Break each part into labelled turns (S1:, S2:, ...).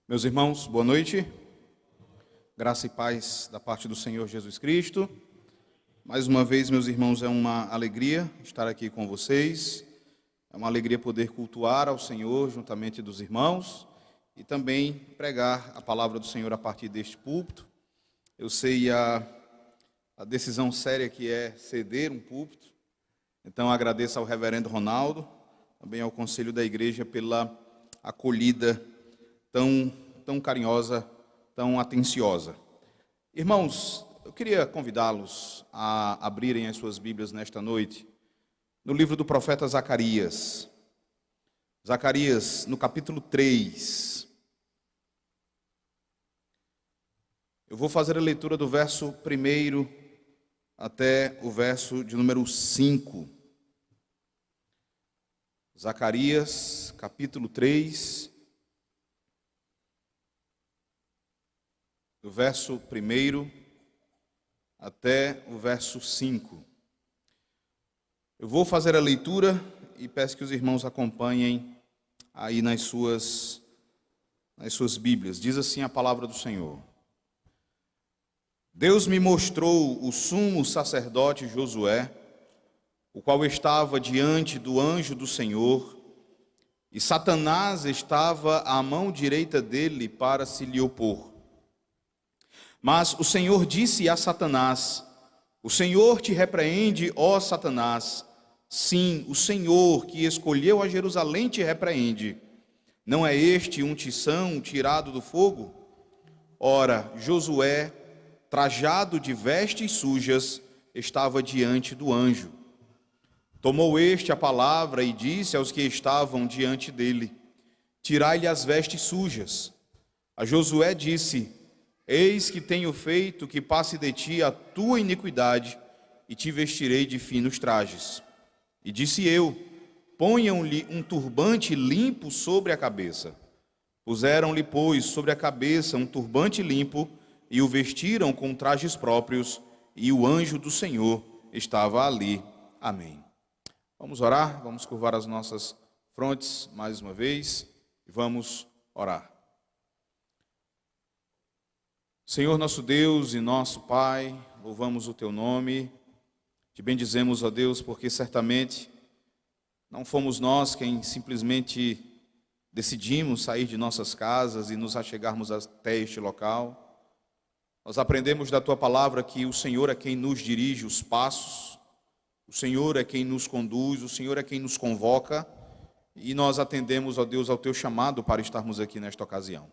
S1: Meus irmãos, boa noite. Graça e paz da parte do Senhor Jesus Cristo. Mais uma vez, meus irmãos, é uma alegria estar aqui com vocês. É uma alegria poder cultuar ao Senhor juntamente dos irmãos e também pregar a palavra do Senhor a partir deste púlpito. Eu sei a decisão séria que é ceder um púlpito. Então, agradeço ao reverendo Ronaldo, também ao conselho da igreja pela acolhida tão carinhosa, tão atenciosa. Irmãos, eu queria convidá-los a abrirem as suas Bíblias nesta noite, no livro do profeta Zacarias. Zacarias, no capítulo 3. Eu vou fazer a leitura do verso 1 até o verso de número 5. Zacarias, capítulo 3, do verso 1 até o verso 5. Eu vou fazer a leitura e peço que os irmãos acompanhem aí nas suas Bíblias. Diz assim a palavra do Senhor. Deus me mostrou o sumo sacerdote Josué, o qual estava diante do anjo do Senhor, e Satanás estava à mão direita dele para se lhe opor. Mas o Senhor disse a Satanás: o Senhor te repreende, ó Satanás. Sim, o Senhor que escolheu a Jerusalém te repreende. Não é este um tição tirado do fogo? Ora, Josué, trajado de vestes sujas, estava diante do anjo. Tomou este a palavra e disse aos que estavam diante dele: tirai-lhe as vestes sujas. A Josué disse: eis que tenho feito que passe de ti a tua iniquidade, e te vestirei de finos trajes. E disse eu: ponham-lhe um turbante limpo sobre a cabeça. Puseram-lhe, pois, sobre a cabeça um turbante limpo, e o vestiram com trajes próprios, e o anjo do Senhor estava ali. Amém. Vamos orar, vamos curvar as nossas frontes mais uma vez, e vamos orar. Senhor nosso Deus e nosso Pai, louvamos o Teu nome, te bendizemos, ó Deus, porque certamente não fomos nós quem simplesmente decidimos sair de nossas casas e nos achegarmos até este local. Nós aprendemos da Tua palavra que o Senhor é quem nos dirige os passos, o Senhor é quem nos conduz, o Senhor é quem nos convoca, e nós atendemos, ó Deus, ao Teu chamado para estarmos aqui nesta ocasião.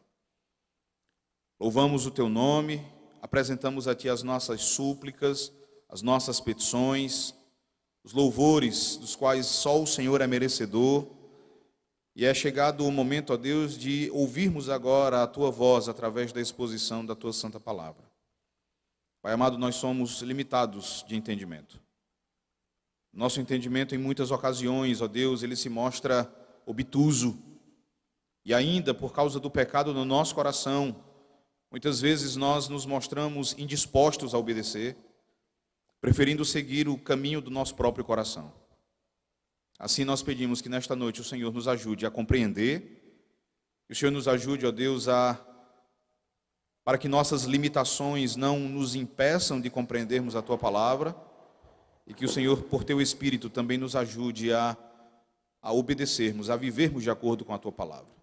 S1: Louvamos o Teu nome, apresentamos a Ti as nossas súplicas, as nossas petições, os louvores dos quais só o Senhor é merecedor, e é chegado o momento, ó Deus, de ouvirmos agora a Tua voz através da exposição da Tua santa palavra. Pai amado, nós somos limitados de entendimento. Nosso entendimento em muitas ocasiões, ó Deus, ele se mostra obtuso, e ainda por causa do pecado no nosso coração, muitas vezes nós nos mostramos indispostos a obedecer, preferindo seguir o caminho do nosso próprio coração. Assim nós pedimos que nesta noite o Senhor nos ajude a compreender, que o Senhor nos ajude, ó Deus, para que nossas limitações não nos impeçam de compreendermos a Tua palavra, e que o Senhor, por Teu Espírito, também nos ajude a obedecermos, a vivermos de acordo com a Tua palavra,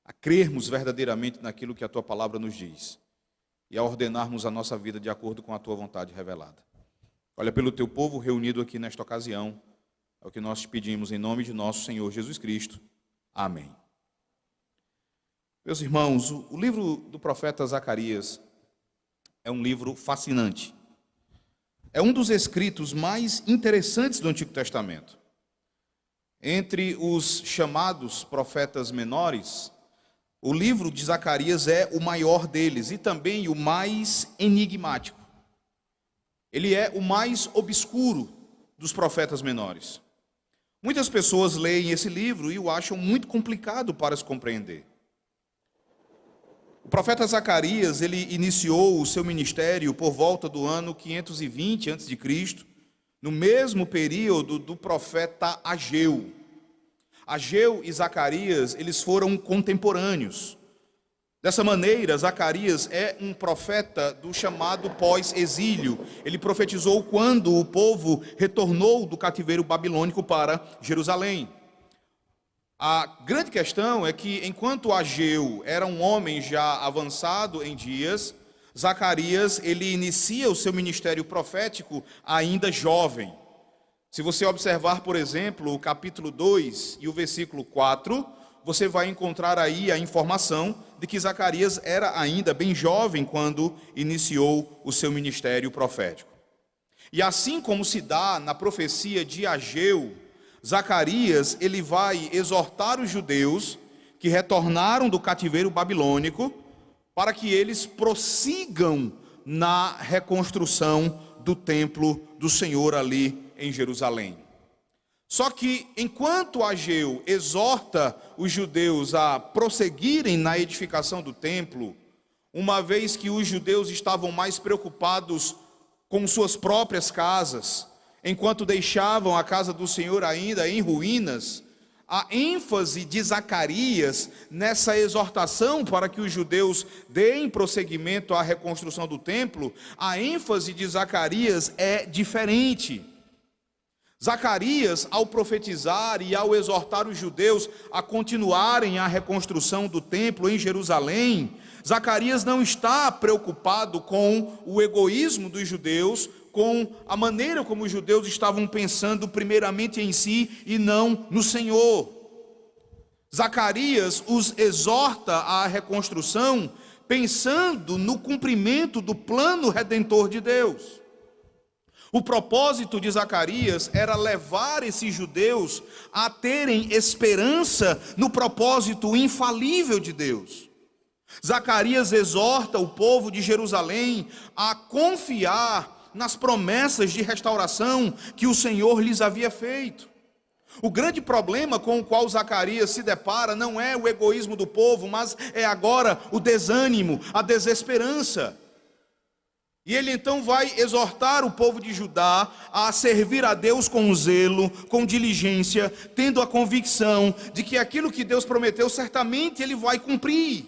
S1: a crermos verdadeiramente naquilo que a Tua palavra nos diz e a ordenarmos a nossa vida de acordo com a Tua vontade revelada. Olha pelo Teu povo reunido aqui nesta ocasião, é o que nós te pedimos em nome de nosso Senhor Jesus Cristo. Amém. Meus irmãos, o livro do profeta Zacarias é um livro fascinante. É um dos escritos mais interessantes do Antigo Testamento. Entre os chamados profetas menores, o livro de Zacarias é o maior deles e também o mais enigmático. Ele é o mais obscuro dos profetas menores. Muitas pessoas leem esse livro e o acham muito complicado para se compreender. O profeta Zacarias, ele iniciou o seu ministério por volta do ano 520 a.C., no mesmo período do profeta Ageu. Ageu e Zacarias, eles foram contemporâneos. Dessa maneira, Zacarias é um profeta do chamado pós-exílio. Ele profetizou quando o povo retornou do cativeiro babilônico para Jerusalém. A grande questão é que, enquanto Ageu era um homem já avançado em dias, Zacarias, ele inicia o seu ministério profético ainda jovem. Se você observar, por exemplo, o capítulo 2 e o versículo 4, você vai encontrar aí a informação de que Zacarias era ainda bem jovem quando iniciou o seu ministério profético. E assim como se dá na profecia de Ageu, Zacarias, ele vai exortar os judeus que retornaram do cativeiro babilônico para que eles prossigam na reconstrução do templo do Senhor ali em Jerusalém. Só que, enquanto Ageu exorta os judeus a prosseguirem na edificação do templo, uma vez que os judeus estavam mais preocupados com suas próprias casas, enquanto deixavam a casa do Senhor ainda em ruínas, a ênfase de Zacarias nessa exortação para que os judeus deem prosseguimento à reconstrução do templo, a ênfase de Zacarias é diferente. Zacarias, ao profetizar e ao exortar os judeus a continuarem a reconstrução do templo em Jerusalém, Zacarias não está preocupado com o egoísmo dos judeus, com a maneira como os judeus estavam pensando primeiramente em si e não no Senhor. Zacarias os exorta à reconstrução pensando no cumprimento do plano redentor de Deus. O propósito de Zacarias era levar esses judeus a terem esperança no propósito infalível de Deus. Zacarias exorta o povo de Jerusalém a confiar nas promessas de restauração que o Senhor lhes havia feito. O grande problema com o qual Zacarias se depara não é o egoísmo do povo, mas é agora o desânimo, a desesperança. E ele então vai exortar o povo de Judá a servir a Deus com zelo, com diligência, tendo a convicção de que aquilo que Deus prometeu, certamente Ele vai cumprir.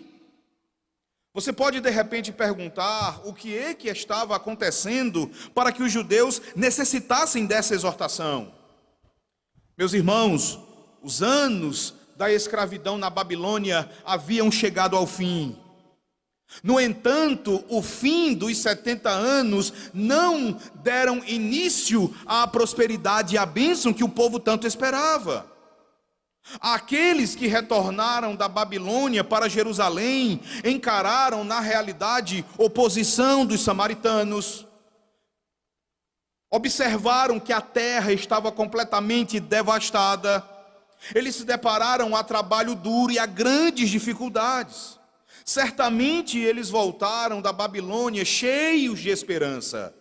S1: Você pode de repente perguntar o que é que estava acontecendo para que os judeus necessitassem dessa exortação. Meus irmãos, os anos da escravidão na Babilônia haviam chegado ao fim. No entanto, o fim dos 70 anos não deram início à prosperidade e à bênção que o povo tanto esperava. Aqueles que retornaram da Babilônia para Jerusalém encararam, na realidade, oposição dos samaritanos. Observaram que a terra estava completamente devastada. Eles se depararam a trabalho duro e a grandes dificuldades. Certamente eles voltaram da Babilônia cheios de esperança,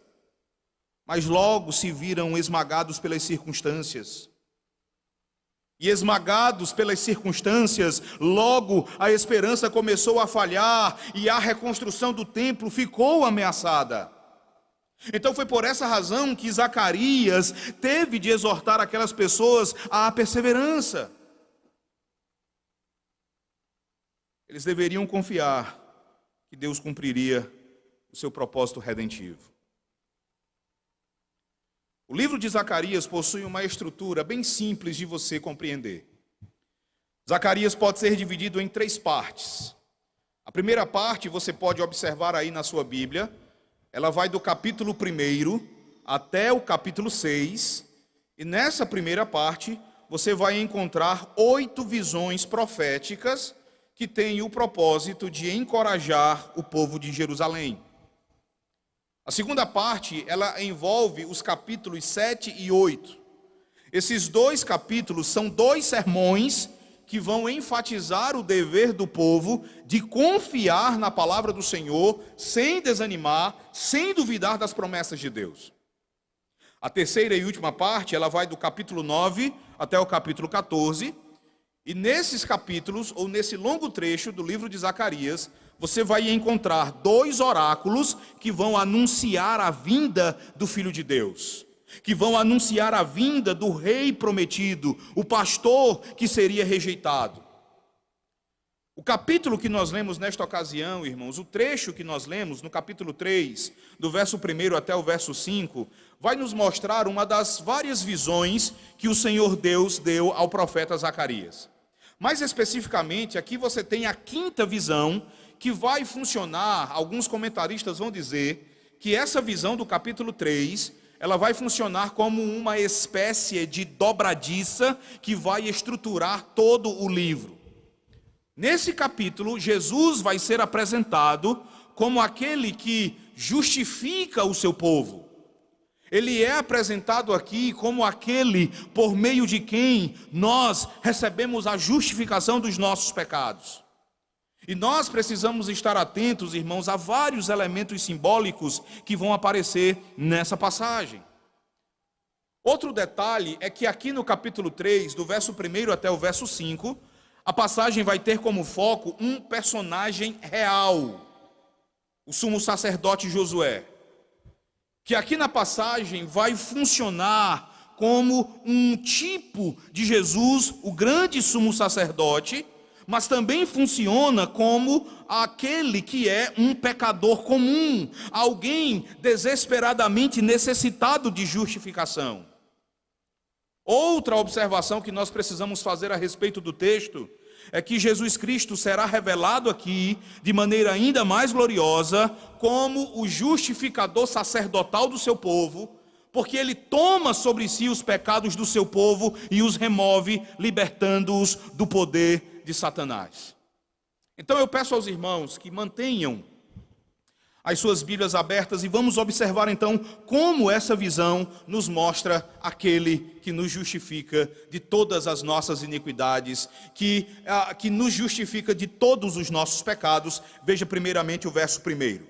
S1: mas logo se viram esmagados pelas circunstâncias. E esmagados pelas circunstâncias, logo a esperança começou a falhar e a reconstrução do templo ficou ameaçada. Então foi por essa razão que Zacarias teve de exortar aquelas pessoas à perseverança. Eles deveriam confiar que Deus cumpriria o seu propósito redentivo. O livro de Zacarias possui uma estrutura bem simples de você compreender. Zacarias pode ser dividido em 3 partes. A primeira parte você pode observar aí na sua Bíblia. Ela vai do capítulo 1 até o capítulo 6. E nessa primeira parte você vai encontrar 8 visões proféticas que tem o propósito de encorajar o povo de Jerusalém. A segunda parte, ela envolve os capítulos 7 e 8. Esses 2 capítulos são 2 sermões que vão enfatizar o dever do povo de confiar na palavra do Senhor, sem desanimar, sem duvidar das promessas de Deus. A terceira e última parte, ela vai do capítulo 9 até o capítulo 14, e nesses capítulos, ou nesse longo trecho do livro de Zacarias, você vai encontrar 2 oráculos que vão anunciar a vinda do Filho de Deus, que vão anunciar a vinda do rei prometido, o pastor que seria rejeitado. O capítulo que nós lemos nesta ocasião, irmãos, o trecho que nós lemos no capítulo 3, do verso 1 até o verso 5, vai nos mostrar uma das várias visões que o Senhor Deus deu ao profeta Zacarias. Mais especificamente, aqui você tem a quinta visão, que vai funcionar, alguns comentaristas vão dizer, que essa visão do capítulo 3, ela vai funcionar como uma espécie de dobradiça que vai estruturar todo o livro. Nesse capítulo, Jesus vai ser apresentado como aquele que justifica o seu povo. Ele é apresentado aqui como aquele por meio de quem nós recebemos a justificação dos nossos pecados. E nós precisamos estar atentos, irmãos, a vários elementos simbólicos que vão aparecer nessa passagem. Outro detalhe é que aqui no capítulo 3, do verso 1 até o verso 5, a passagem vai ter como foco um personagem real, o sumo sacerdote Josué, que aqui na passagem vai funcionar como um tipo de Jesus, o grande sumo sacerdote, mas também funciona como aquele que é um pecador comum, alguém desesperadamente necessitado de justificação. Outra observação que nós precisamos fazer a respeito do texto é que Jesus Cristo será revelado aqui de maneira ainda mais gloriosa como o justificador sacerdotal do seu povo, porque ele toma sobre si os pecados do seu povo e os remove, libertando-os do poder de Satanás. Então eu peço aos irmãos que mantenham as suas Bíblias abertas e vamos observar então como essa visão nos mostra aquele que nos justifica de todas as nossas iniquidades, que nos justifica de todos os nossos pecados. Veja primeiramente o verso 1.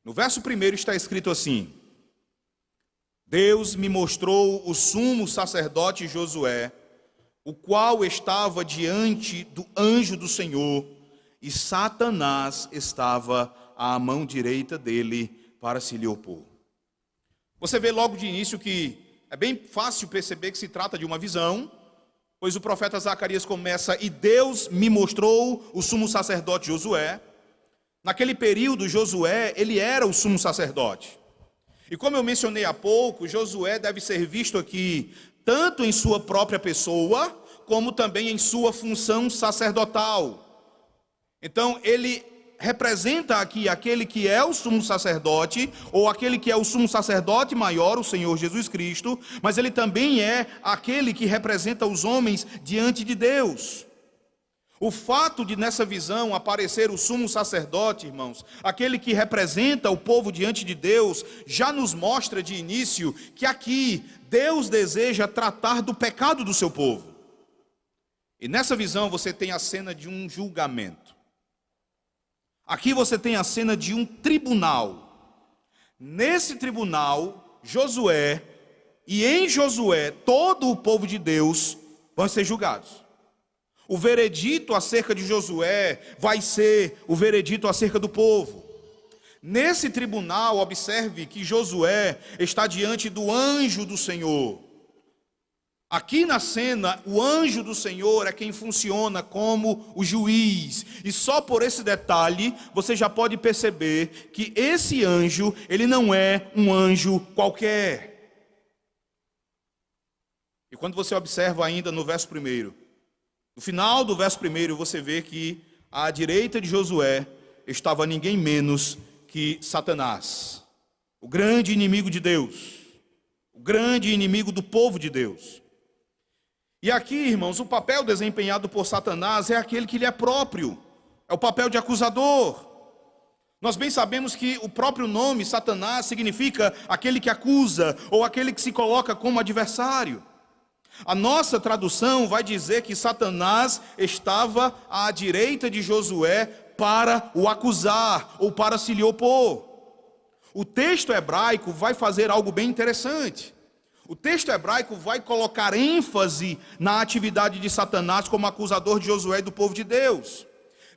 S1: No verso 1 está escrito assim: Deus me mostrou o sumo sacerdote Josué, o qual estava diante do anjo do Senhor, e Satanás estava à mão direita dele para se lhe opor. Você vê logo de início que é bem fácil perceber que se trata de uma visão, pois o profeta Zacarias começa: e Deus me mostrou o sumo sacerdote Josué. Naquele período, Josué, ele era o sumo sacerdote. E como eu mencionei há pouco, Josué deve ser visto aqui tanto em sua própria pessoa, como também em sua função sacerdotal. Então, ele representa aqui aquele que é o sumo sacerdote, ou aquele que é o sumo sacerdote maior, o Senhor Jesus Cristo, mas ele também é aquele que representa os homens diante de Deus. O fato de nessa visão aparecer o sumo sacerdote, irmãos, aquele que representa o povo diante de Deus, já nos mostra de início que aqui Deus deseja tratar do pecado do seu povo. E nessa visão você tem a cena de um julgamento. Aqui você tem a cena de um tribunal. Nesse tribunal, Josué, e em Josué, todo o povo de Deus vão ser julgados. O veredito acerca de Josué vai ser o veredito acerca do povo. Nesse tribunal, observe que Josué está diante do anjo do Senhor. Aqui na cena, o anjo do Senhor é quem funciona como o juiz. E só por esse detalhe, você já pode perceber que esse anjo, ele não é um anjo qualquer. E quando você observa ainda no verso 1, no final do verso 1, você vê que à direita de Josué estava ninguém menos que Satanás, o grande inimigo de Deus, o grande inimigo do povo de Deus. E aqui, irmãos, o papel desempenhado por Satanás é aquele que lhe é próprio, é o papel de acusador. Nós bem sabemos que o próprio nome Satanás significa aquele que acusa, ou aquele que se coloca como adversário. A nossa tradução vai dizer que Satanás estava à direita de Josué para o acusar, ou para se lhe opor. O texto hebraico vai fazer algo bem interessante. O texto hebraico vai colocar ênfase na atividade de Satanás como acusador de Josué e do povo de Deus.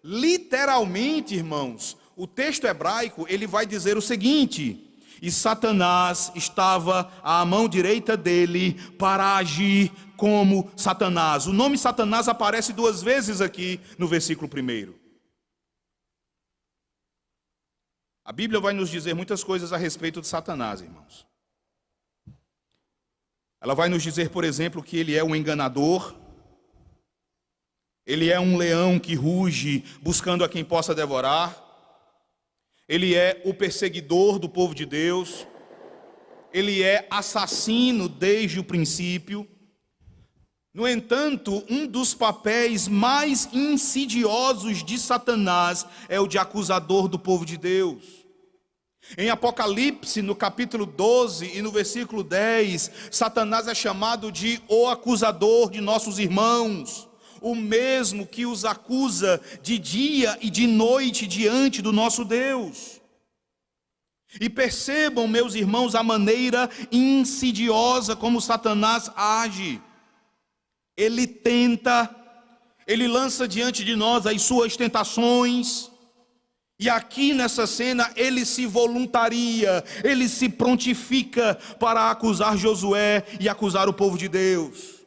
S1: Literalmente, irmãos, o texto hebraico ele vai dizer o seguinte: e Satanás estava à mão direita dele para agir como Satanás. O nome Satanás aparece 2 vezes aqui no versículo 1. A Bíblia vai nos dizer muitas coisas a respeito de Satanás, irmãos. Ela vai nos dizer, por exemplo, que ele é um enganador, ele é um leão que ruge buscando a quem possa devorar, ele é o perseguidor do povo de Deus, ele é assassino desde o princípio. No entanto, um dos papéis mais insidiosos de Satanás é o de acusador do povo de Deus. Em Apocalipse, no capítulo 12 e no versículo 10, Satanás é chamado de o acusador de nossos irmãos, o mesmo que os acusa de dia e de noite diante do nosso Deus. E percebam, meus irmãos, a maneira insidiosa como Satanás age. Ele tenta, ele lança diante de nós as suas tentações, e aqui nessa cena ele se voluntaria, ele se prontifica para acusar Josué e acusar o povo de Deus.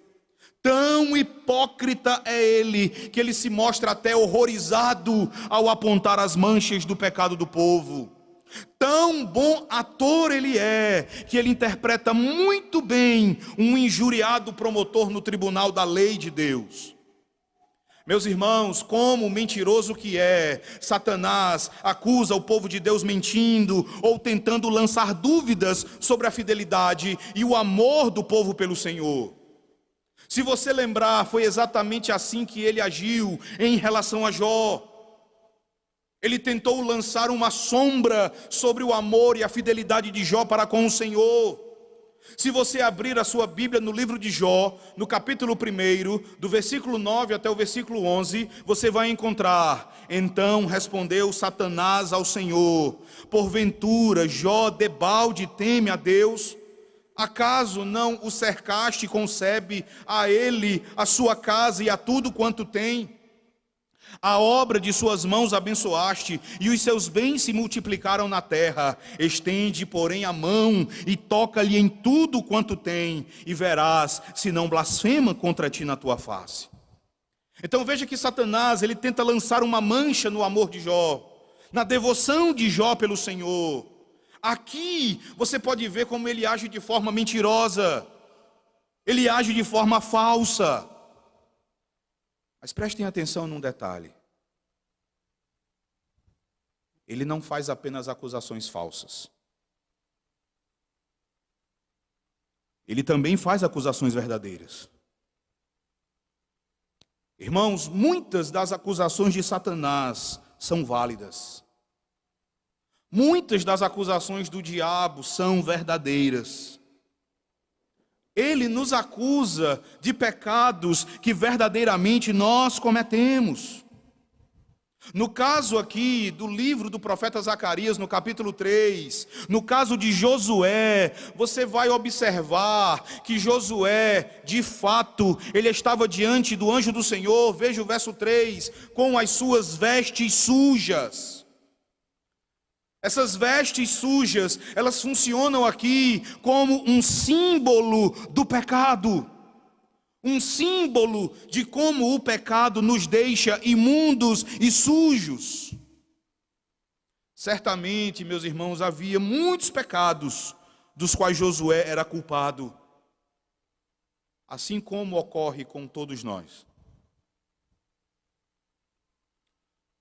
S1: Tão hipócrita é ele, que ele se mostra até horrorizado ao apontar as manchas do pecado do povo. Tão bom ator ele é, que ele interpreta muito bem um injuriado promotor no tribunal da lei de Deus. Meus irmãos, como mentiroso que é, Satanás acusa o povo de Deus mentindo ou tentando lançar dúvidas sobre a fidelidade e o amor do povo pelo Senhor. Se você lembrar, foi exatamente assim que ele agiu em relação a Jó. Ele tentou lançar uma sombra sobre o amor e a fidelidade de Jó para com o Senhor. Se você abrir a sua Bíblia no livro de Jó, no capítulo 1, do versículo 9 até o versículo 11, você vai encontrar: então respondeu Satanás ao Senhor: porventura Jó debalde teme a Deus? Acaso não o cercaste e concebe a ele, a sua casa e a tudo quanto tem? A obra de suas mãos abençoaste, e os seus bens se multiplicaram na terra. Estende, porém, a mão e toca-lhe em tudo quanto tem, e verás se não blasfema contra ti na tua face. Então veja que Satanás, ele tenta lançar uma mancha no amor de Jó, na devoção de Jó pelo Senhor. Aqui você pode ver como ele age de forma mentirosa, ele age de forma falsa. Mas prestem atenção num detalhe. Ele não faz apenas acusações falsas. Ele também faz acusações verdadeiras. Irmãos, muitas das acusações de Satanás são válidas. Muitas das acusações do diabo são verdadeiras. Ele nos acusa de pecados que verdadeiramente nós cometemos. No caso aqui do livro do profeta Zacarias, no capítulo 3, no caso de Josué, você vai observar que Josué, de fato, ele estava diante do anjo do Senhor, veja o verso 3, com as suas vestes sujas. Essas vestes sujas, elas funcionam aqui como um símbolo do pecado. Um símbolo de como o pecado nos deixa imundos e sujos. Certamente, meus irmãos, havia muitos pecados dos quais Josué era culpado. Assim como ocorre com todos nós.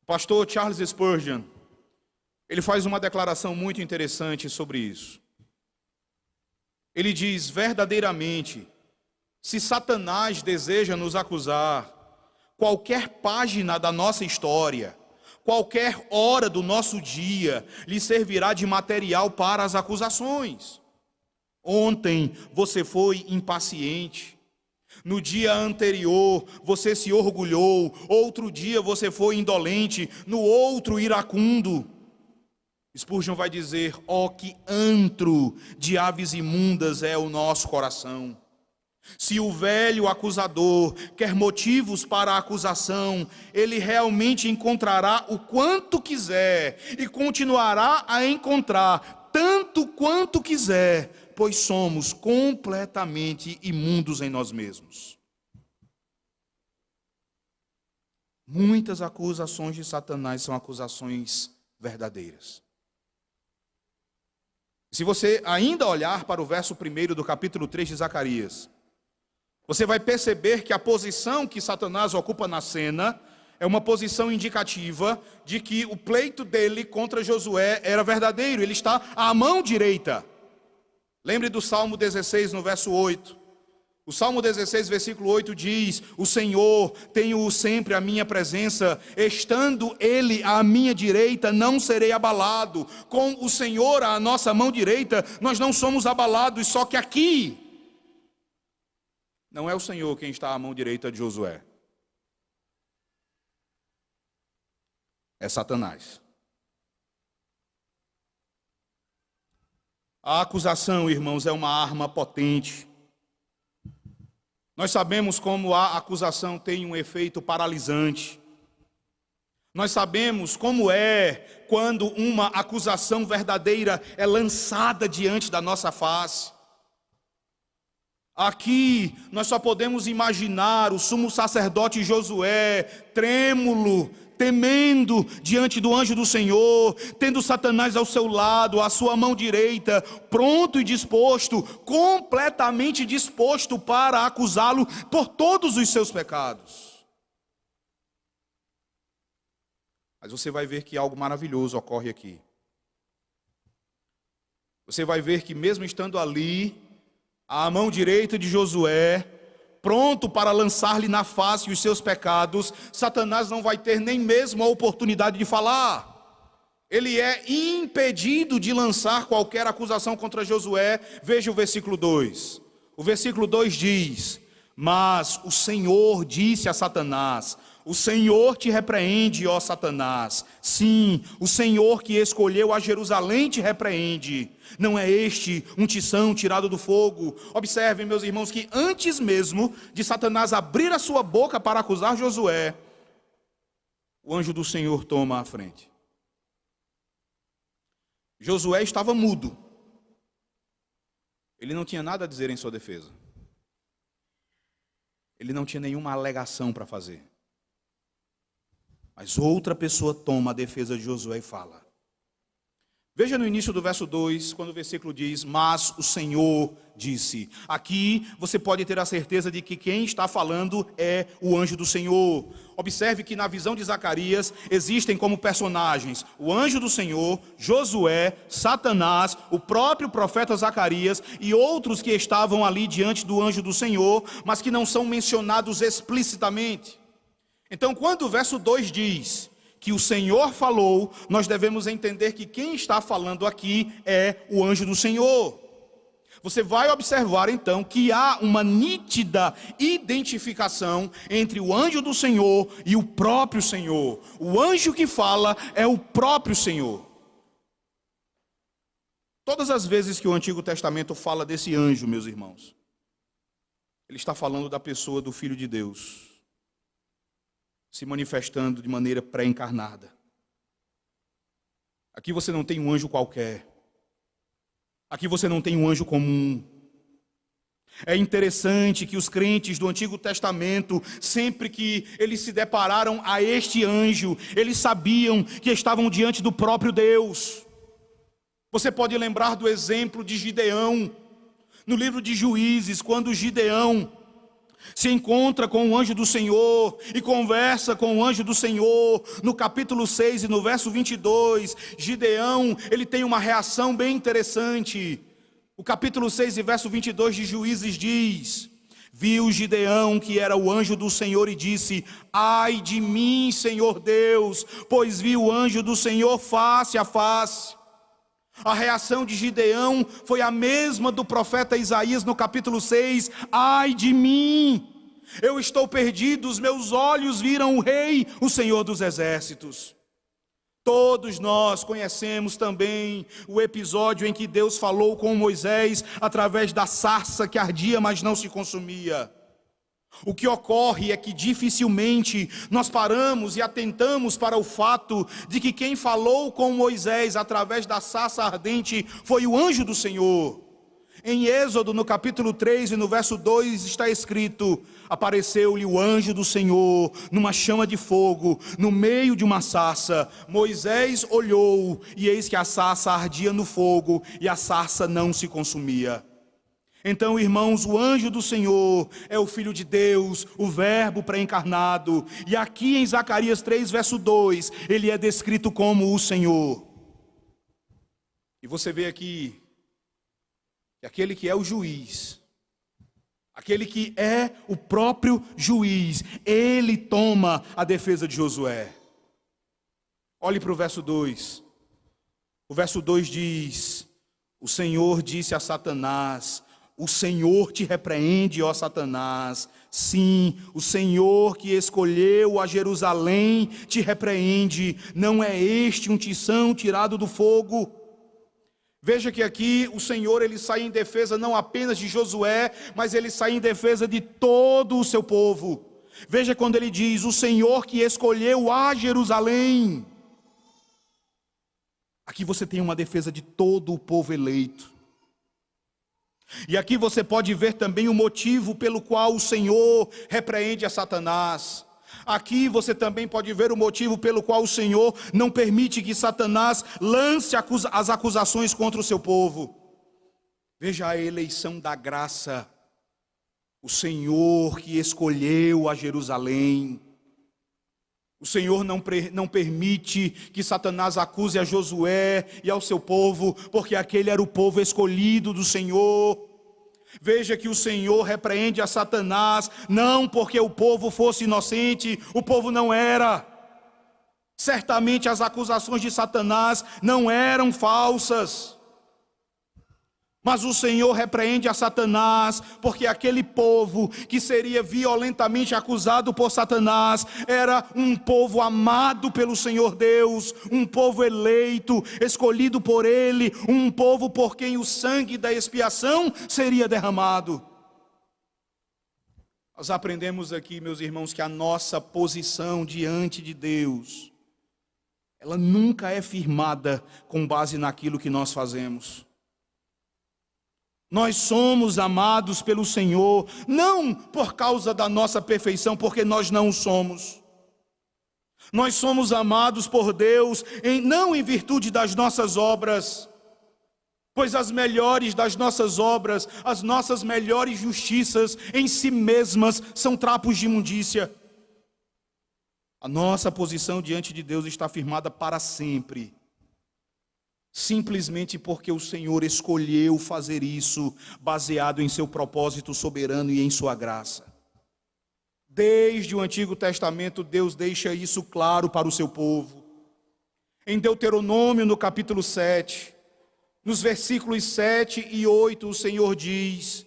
S1: O pastor Charles Spurgeon, ele faz uma declaração muito interessante sobre isso. Ele diz: verdadeiramente, se Satanás deseja nos acusar, qualquer página da nossa história, qualquer hora do nosso dia, lhe servirá de material para as acusações. Ontem você foi impaciente. No dia anterior você se orgulhou. Outro dia você foi indolente. No outro iracundo. Spurgeon vai dizer: ó, que antro de aves imundas é o nosso coração. Se o velho acusador quer motivos para a acusação, ele realmente encontrará o quanto quiser e continuará a encontrar tanto quanto quiser, pois somos completamente imundos em nós mesmos. Muitas acusações de Satanás são acusações verdadeiras. Se você ainda olhar para o verso 1 do capítulo 3 de Zacarias, você vai perceber que a posição que Satanás ocupa na cena é uma posição indicativa de que o pleito dele contra Josué era verdadeiro. Ele está à mão direita. Lembre do Salmo 16, no verso 8. O Salmo 16, versículo 8 diz: o Senhor, tenho sempre à minha presença, estando Ele à minha direita, não serei abalado. Com o Senhor à nossa mão direita, nós não somos abalados, só que aqui não é o Senhor quem está à mão direita de Josué. É Satanás. A acusação, irmãos, é uma arma potente. Nós sabemos como a acusação tem um efeito paralisante. Nós sabemos como é quando uma acusação verdadeira é lançada diante da nossa face. Aqui nós só podemos imaginar o sumo sacerdote Josué, trêmulo, temendo diante do anjo do Senhor, tendo Satanás ao seu lado, à sua mão direita, pronto e disposto, completamente disposto para acusá-lo por todos os seus pecados. Mas você vai ver que algo maravilhoso ocorre aqui. Você vai ver que mesmo estando ali, à mão direita de Josué, pronto para lançar-lhe na face os seus pecados, Satanás não vai ter nem mesmo a oportunidade de falar. Ele é impedido de lançar qualquer acusação contra Josué. Veja o versículo 2. O versículo 2 diz: mas o Senhor disse a Satanás: o Senhor te repreende, ó Satanás. Sim, o Senhor que escolheu a Jerusalém te repreende. Não é este um tição tirado do fogo? Observem, meus irmãos, que antes mesmo de Satanás abrir a sua boca para acusar Josué, o anjo do Senhor toma a frente. Josué estava mudo. Ele não tinha nada a dizer em sua defesa. Ele não tinha nenhuma alegação para fazer. Mas outra pessoa toma a defesa de Josué e fala. Veja no início do verso 2, quando o versículo diz: mas o Senhor disse. Aqui você pode ter a certeza de que quem está falando é o anjo do Senhor. Observe que na visão de Zacarias existem como personagens o anjo do Senhor, Josué, Satanás, o próprio profeta Zacarias e outros que estavam ali diante do anjo do Senhor, mas que não são mencionados explicitamente. Então, quando o verso 2 diz que o Senhor falou, nós devemos entender que quem está falando aqui é o anjo do Senhor. Você vai observar então que há uma nítida identificação entre o anjo do Senhor e o próprio Senhor. O anjo que fala é o próprio Senhor. Todas as vezes que o Antigo Testamento fala desse anjo, meus irmãos, ele está falando da pessoa do Filho de Deus, se manifestando de maneira pré-encarnada. Aqui você não tem um anjo qualquer. Aqui você não tem um anjo comum. É interessante que os crentes do Antigo Testamento, sempre que eles se depararam a este anjo, eles sabiam que estavam diante do próprio Deus. Você pode lembrar do exemplo de Gideão, no livro de Juízes, quando Gideão se encontra com o anjo do Senhor e conversa com o anjo do Senhor. No capítulo 6 e no verso 22, Gideão, ele tem uma reação bem interessante. O capítulo 6 e verso 22 de Juízes diz: viu Gideão que era o anjo do Senhor e disse: ai de mim, Senhor Deus, pois vi o anjo do Senhor face a face. A reação de Gideão foi a mesma do profeta Isaías no capítulo 6. Ai de mim, eu estou perdido, os meus olhos viram o Rei, o Senhor dos Exércitos. Todos nós conhecemos também o episódio em que Deus falou com Moisés através da sarça que ardia, mas não se consumia. O que ocorre é que dificilmente nós paramos e atentamos para o fato de que quem falou com Moisés através da sarça ardente foi o anjo do Senhor. Em Êxodo, no capítulo 3 e no verso 2, está escrito: apareceu-lhe o anjo do Senhor numa chama de fogo, no meio de uma sarça. Moisés olhou, e eis que a sarça ardia no fogo, e a sarça não se consumia. Então, irmãos, o anjo do Senhor é o Filho de Deus, o Verbo pré-encarnado. E aqui em Zacarias 3, verso 2, ele é descrito como o Senhor. E você vê aqui que aquele que é o juiz, aquele que é o próprio juiz, ele toma a defesa de Josué. Olhe para o verso 2. O verso 2 diz: o Senhor disse a Satanás: o Senhor te repreende, ó Satanás. Sim, o Senhor que escolheu a Jerusalém te repreende. Não é este um tição tirado do fogo? Veja que aqui o Senhor, ele sai em defesa não apenas de Josué, mas ele sai em defesa de todo o seu povo. Veja quando ele diz: o Senhor que escolheu a Jerusalém. Aqui você tem uma defesa de todo o povo eleito. E aqui você pode ver também o motivo pelo qual o Senhor repreende a Satanás. Aqui você também pode ver o motivo pelo qual o Senhor não permite que Satanás lance as acusações contra o seu povo. Veja a eleição da graça. O Senhor que escolheu a Jerusalém. O Senhor não permite que Satanás acuse a Josué e ao seu povo, porque aquele era o povo escolhido do Senhor. Veja que o Senhor repreende a Satanás, não porque o povo fosse inocente, o povo não era. Certamente as acusações de Satanás não eram falsas. Mas o Senhor repreende a Satanás, porque aquele povo que seria violentamente acusado por Satanás, era um povo amado pelo Senhor Deus, um povo eleito, escolhido por Ele, um povo por quem o sangue da expiação seria derramado. Nós aprendemos aqui, meus irmãos, que a nossa posição diante de Deus, ela nunca é firmada com base naquilo que nós fazemos. Nós somos amados pelo Senhor, não por causa da nossa perfeição, porque nós não somos. Nós somos amados por Deus, não em virtude das nossas obras, pois as melhores das nossas obras, as nossas melhores justiças em si mesmas são trapos de imundícia. A nossa posição diante de Deus está firmada para sempre. Simplesmente porque o Senhor escolheu fazer isso, baseado em seu propósito soberano e em sua graça. Desde o Antigo Testamento, Deus deixa isso claro para o seu povo. Em Deuteronômio, no capítulo 7, nos versículos 7 e 8, o Senhor diz: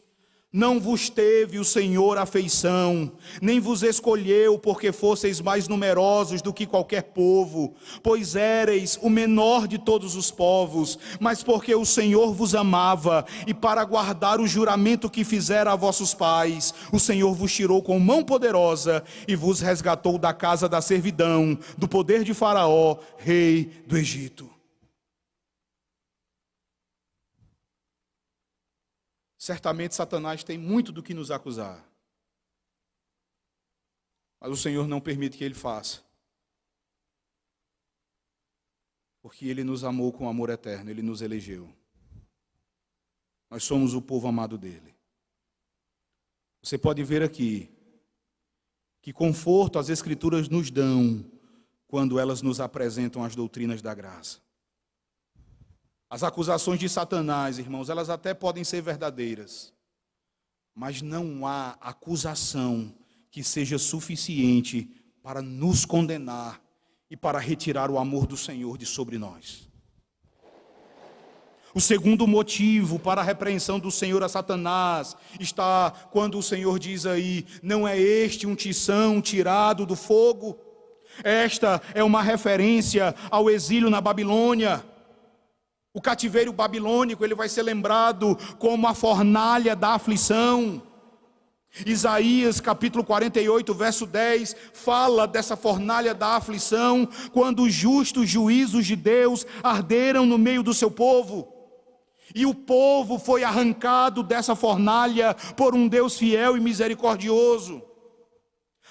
S1: não vos teve o Senhor afeição, nem vos escolheu porque fosseis mais numerosos do que qualquer povo, pois éreis o menor de todos os povos, mas porque o Senhor vos amava, e para guardar o juramento que fizera a vossos pais, o Senhor vos tirou com mão poderosa e vos resgatou da casa da servidão, do poder de Faraó, rei do Egito. Certamente Satanás tem muito do que nos acusar, mas o Senhor não permite que ele faça, porque Ele nos amou com amor eterno, Ele nos elegeu. Nós somos o povo amado dEle. Você pode ver aqui que conforto as Escrituras nos dão quando elas nos apresentam as doutrinas da graça. As acusações de Satanás, irmãos, elas até podem ser verdadeiras, mas não há acusação que seja suficiente para nos condenar e para retirar o amor do Senhor de sobre nós. O segundo motivo para a repreensão do Senhor a Satanás está quando o Senhor diz aí: não é este um tição tirado do fogo? Esta é uma referência ao exílio na Babilônia. O cativeiro babilônico, ele vai ser lembrado como a fornalha da aflição. Isaías capítulo 48, verso 10, fala dessa fornalha da aflição, quando os justos juízos de Deus arderam no meio do seu povo.
S2: E o povo foi arrancado dessa fornalha por um Deus fiel e misericordioso.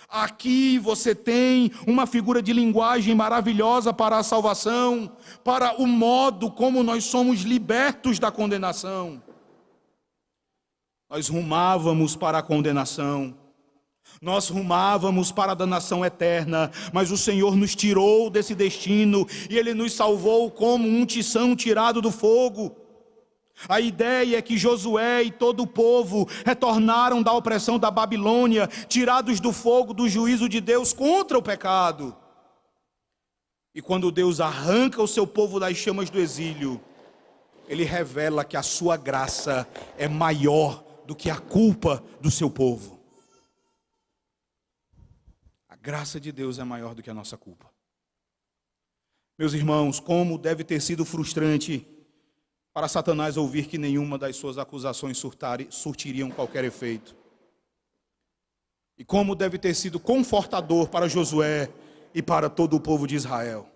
S2: Aqui você tem uma figura de linguagem maravilhosa para a salvação, para o modo como nós somos libertos da condenação. Nós rumávamos para a condenação, nós rumávamos para a danação eterna, mas o Senhor nos tirou desse destino e Ele nos salvou como um tição tirado do fogo. A ideia é que Josué e todo o povo retornaram da opressão da Babilônia, tirados do fogo do juízo de Deus contra o pecado. E quando Deus arranca o seu povo das chamas do exílio, Ele revela que a sua graça é maior do que a culpa do seu povo. A graça de Deus é maior do que a nossa culpa. Meus irmãos, como deve ter sido frustrante para Satanás ouvir que nenhuma das suas acusações surtiriam qualquer efeito. E como deve ter sido confortador para Josué e para todo o povo de Israel.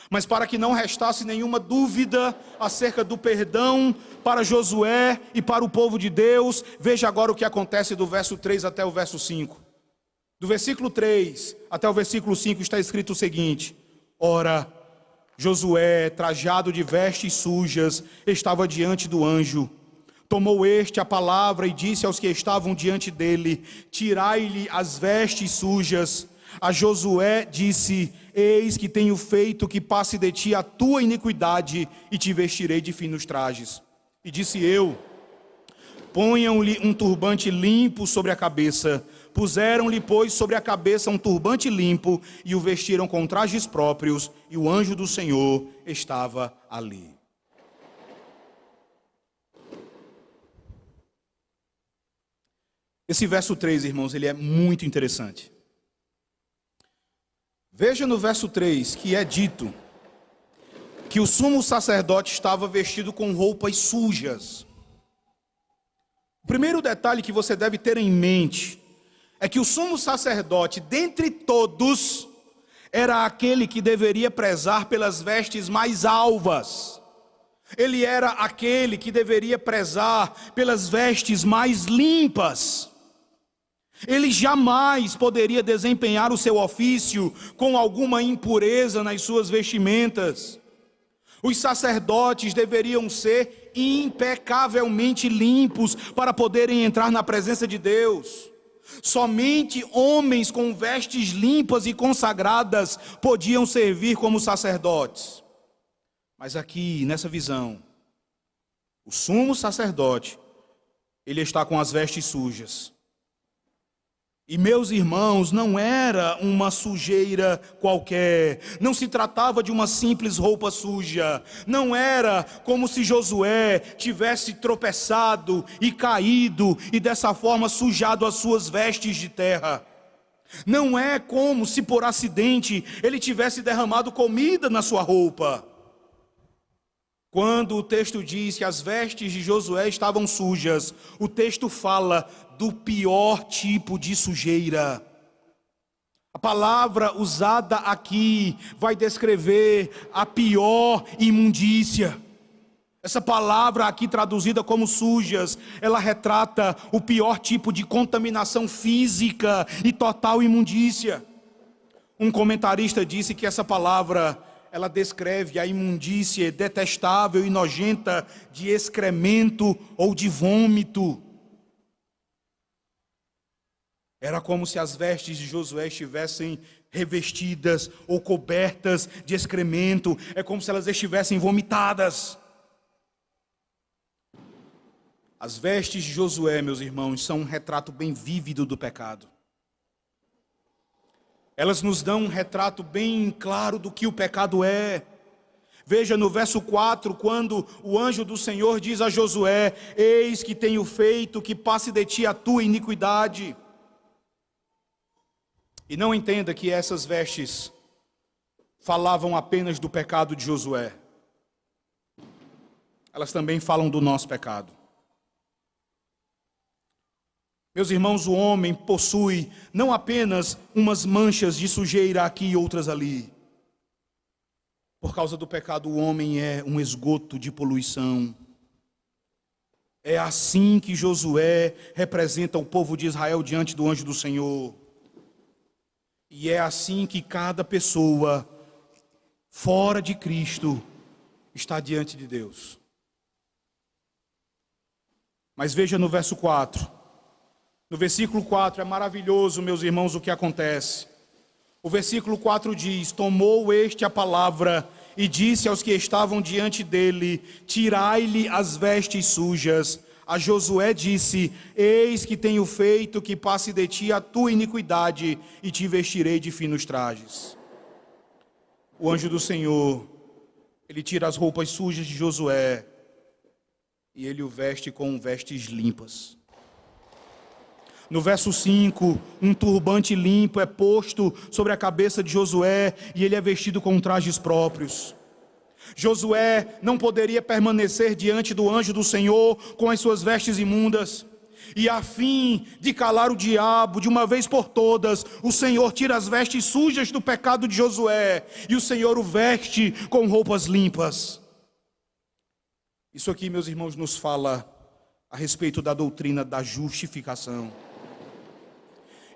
S2: Mas para que não restasse nenhuma dúvida acerca do perdão para Josué e para o povo de Deus, veja agora o que acontece do verso 3 até o verso 5. Do versículo 3 até o versículo 5 está escrito o seguinte: Ora, Josué, trajado de vestes sujas, estava diante do anjo. Tomou este a palavra e disse aos que estavam diante dele: Tirai-lhe as vestes sujas. A Josué disse: Eis que tenho feito que passe de ti a tua iniquidade, e te vestirei de finos trajes. E disse eu: Ponham-lhe um turbante limpo sobre a cabeça. Puseram-lhe, pois, sobre a cabeça um turbante limpo, e o vestiram com trajes próprios, e o anjo do Senhor estava ali. Esse verso 3, irmãos, ele é muito interessante. Veja no verso 3 que é dito que o sumo sacerdote estava vestido com roupas sujas. O primeiro detalhe que você deve ter em mente é que o sumo sacerdote, dentre todos, era aquele que deveria prezar pelas vestes mais alvas. Ele era aquele que deveria prezar pelas vestes mais limpas. Ele jamais poderia desempenhar o seu ofício com alguma impureza nas suas vestimentas. Os sacerdotes deveriam ser impecavelmente limpos para poderem entrar na presença de Deus. Somente homens com vestes limpas e consagradas podiam servir como sacerdotes. Mas aqui, nessa visão, o sumo sacerdote, ele está com as vestes sujas. E meus irmãos, não era uma sujeira qualquer, não se tratava de uma simples roupa suja, não era como se Josué tivesse tropeçado e caído e dessa forma sujado as suas vestes de terra. Não é como se por acidente ele tivesse derramado comida na sua roupa. Quando o texto diz que as vestes de Josué estavam sujas, o texto fala do pior tipo de sujeira. A palavra usada aqui vai descrever a pior imundícia. Essa palavra aqui traduzida como sujas, ela retrata o pior tipo de contaminação física e total imundícia. Um comentarista disse que essa palavra, ela descreve a imundície detestável e nojenta de excremento ou de vômito. Era como se as vestes de Josué estivessem revestidas ou cobertas de excremento. É como se elas estivessem vomitadas. As vestes de Josué, meus irmãos, são um retrato bem vívido do pecado. Elas nos dão um retrato bem claro do que o pecado é. Veja no verso 4, quando o anjo do Senhor diz a Josué: Eis que tenho feito que passe de ti a tua iniquidade. E não entenda que essas vestes falavam apenas do pecado de Josué. Elas também falam do nosso pecado. Meus irmãos, o homem possui não apenas umas manchas de sujeira aqui e outras ali. Por causa do pecado, o homem é um esgoto de poluição. É assim que Josué representa o povo de Israel diante do anjo do Senhor. E é assim que cada pessoa fora de Cristo está diante de Deus. Mas veja no verso 4. No versículo 4 é maravilhoso, meus irmãos, o que acontece. O versículo 4 diz: tomou este a palavra e disse aos que estavam diante dele: tirai-lhe as vestes sujas. A Josué disse: eis que tenho feito que passe de ti a tua iniquidade, e te vestirei de finos trajes. O anjo do Senhor, ele tira as roupas sujas de Josué, e ele o veste com vestes limpas. No verso 5, um turbante limpo é posto sobre a cabeça de Josué, e ele é vestido com trajes próprios. Josué não poderia permanecer diante do anjo do Senhor com as suas vestes imundas. E a fim de calar o diabo de uma vez por todas, o Senhor tira as vestes sujas do pecado de Josué, e o Senhor o veste com roupas limpas. Isso aqui, meus irmãos, nos fala a respeito da doutrina da justificação.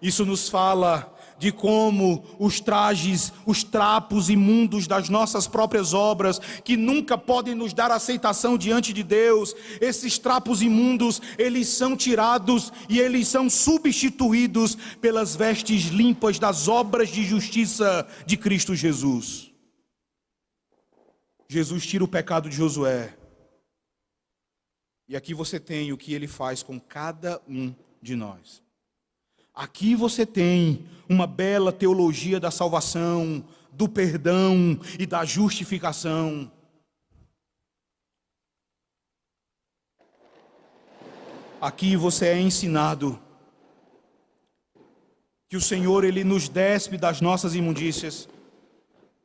S2: Isso nos fala de como os trajes, os trapos imundos das nossas próprias obras, que nunca podem nos dar aceitação diante de Deus, esses trapos imundos, eles são tirados e eles são substituídos pelas vestes limpas das obras de justiça de Cristo Jesus. Jesus tira o pecado de Josué. E aqui você tem o que ele faz com cada um de nós. Aqui você tem uma bela teologia da salvação, do perdão e da justificação. Aqui você é ensinado que o Senhor, ele nos despe das nossas imundícias,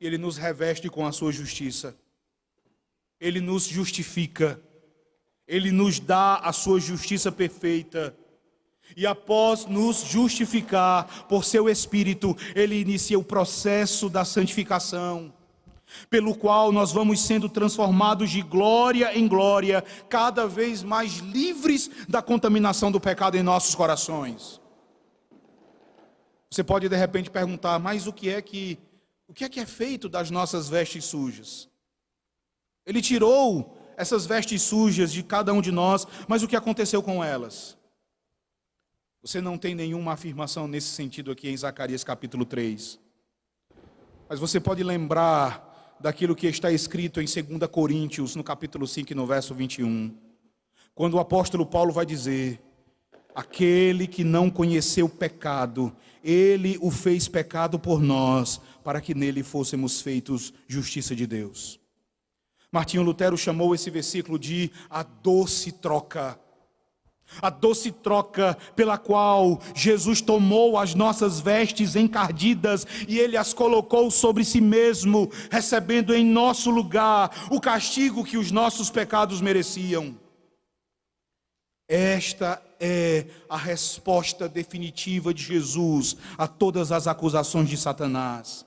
S2: e ele nos reveste com a sua justiça. Ele nos justifica. Ele nos dá a sua justiça perfeita. E após nos justificar por seu Espírito, ele inicia o processo da santificação, pelo qual nós vamos sendo transformados de glória em glória, cada vez mais livres da contaminação do pecado em nossos corações. Você pode de repente perguntar: mas o que é que é feito das nossas vestes sujas? Ele tirou essas vestes sujas de cada um de nós, mas o que aconteceu com elas? Você não tem nenhuma afirmação nesse sentido aqui em Zacarias capítulo 3. Mas você pode lembrar daquilo que está escrito em 2 Coríntios, no capítulo 5 e no verso 21. Quando o apóstolo Paulo vai dizer: aquele que não conheceu pecado, ele o fez pecado por nós, para que nele fôssemos feitos justiça de Deus. Martinho Lutero chamou esse versículo de a doce troca. A doce troca pela qual Jesus tomou as nossas vestes encardidas e ele as colocou sobre si mesmo, recebendo em nosso lugar o castigo que os nossos pecados mereciam. Esta é a resposta definitiva de Jesus a todas as acusações de Satanás.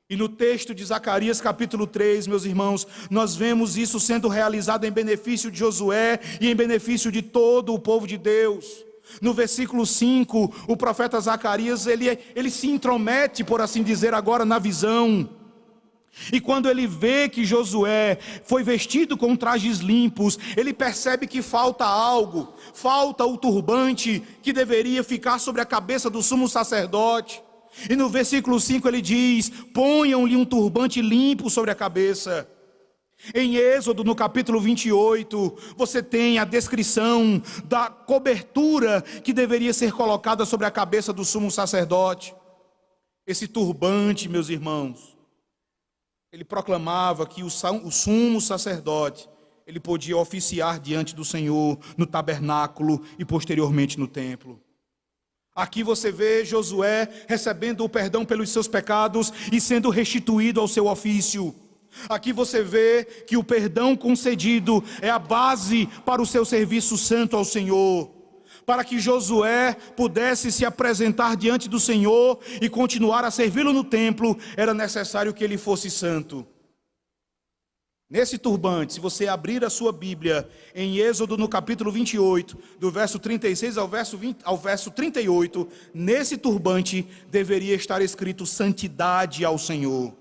S2: E no texto de Zacarias capítulo 3, meus irmãos, nós vemos isso sendo realizado em benefício de Josué e em benefício de todo o povo de Deus. No versículo 5, o profeta Zacarias, ele se intromete, por assim dizer, agora na visão. E quando ele vê que Josué foi vestido com trajes limpos, ele percebe que falta algo, falta o turbante que deveria ficar sobre a cabeça do sumo sacerdote. E no versículo 5 ele diz: ponham-lhe um turbante limpo sobre a cabeça. Em Êxodo, no capítulo 28, você tem a descrição da cobertura que deveria ser colocada sobre a cabeça do sumo sacerdote. Esse turbante, meus irmãos, ele proclamava que o sumo sacerdote, ele podia oficiar diante do Senhor no tabernáculo e posteriormente no templo. Aqui você vê Josué recebendo o perdão pelos seus pecados e sendo restituído ao seu ofício. Aqui você vê que o perdão concedido é a base para o seu serviço santo ao Senhor. Para que Josué pudesse se apresentar diante do Senhor e continuar a servi-lo no templo, era necessário que ele fosse santo. Nesse turbante, se você abrir a sua Bíblia em Êxodo no capítulo 28, do verso 36 ao verso 38, nesse turbante deveria estar escrito santidade ao Senhor.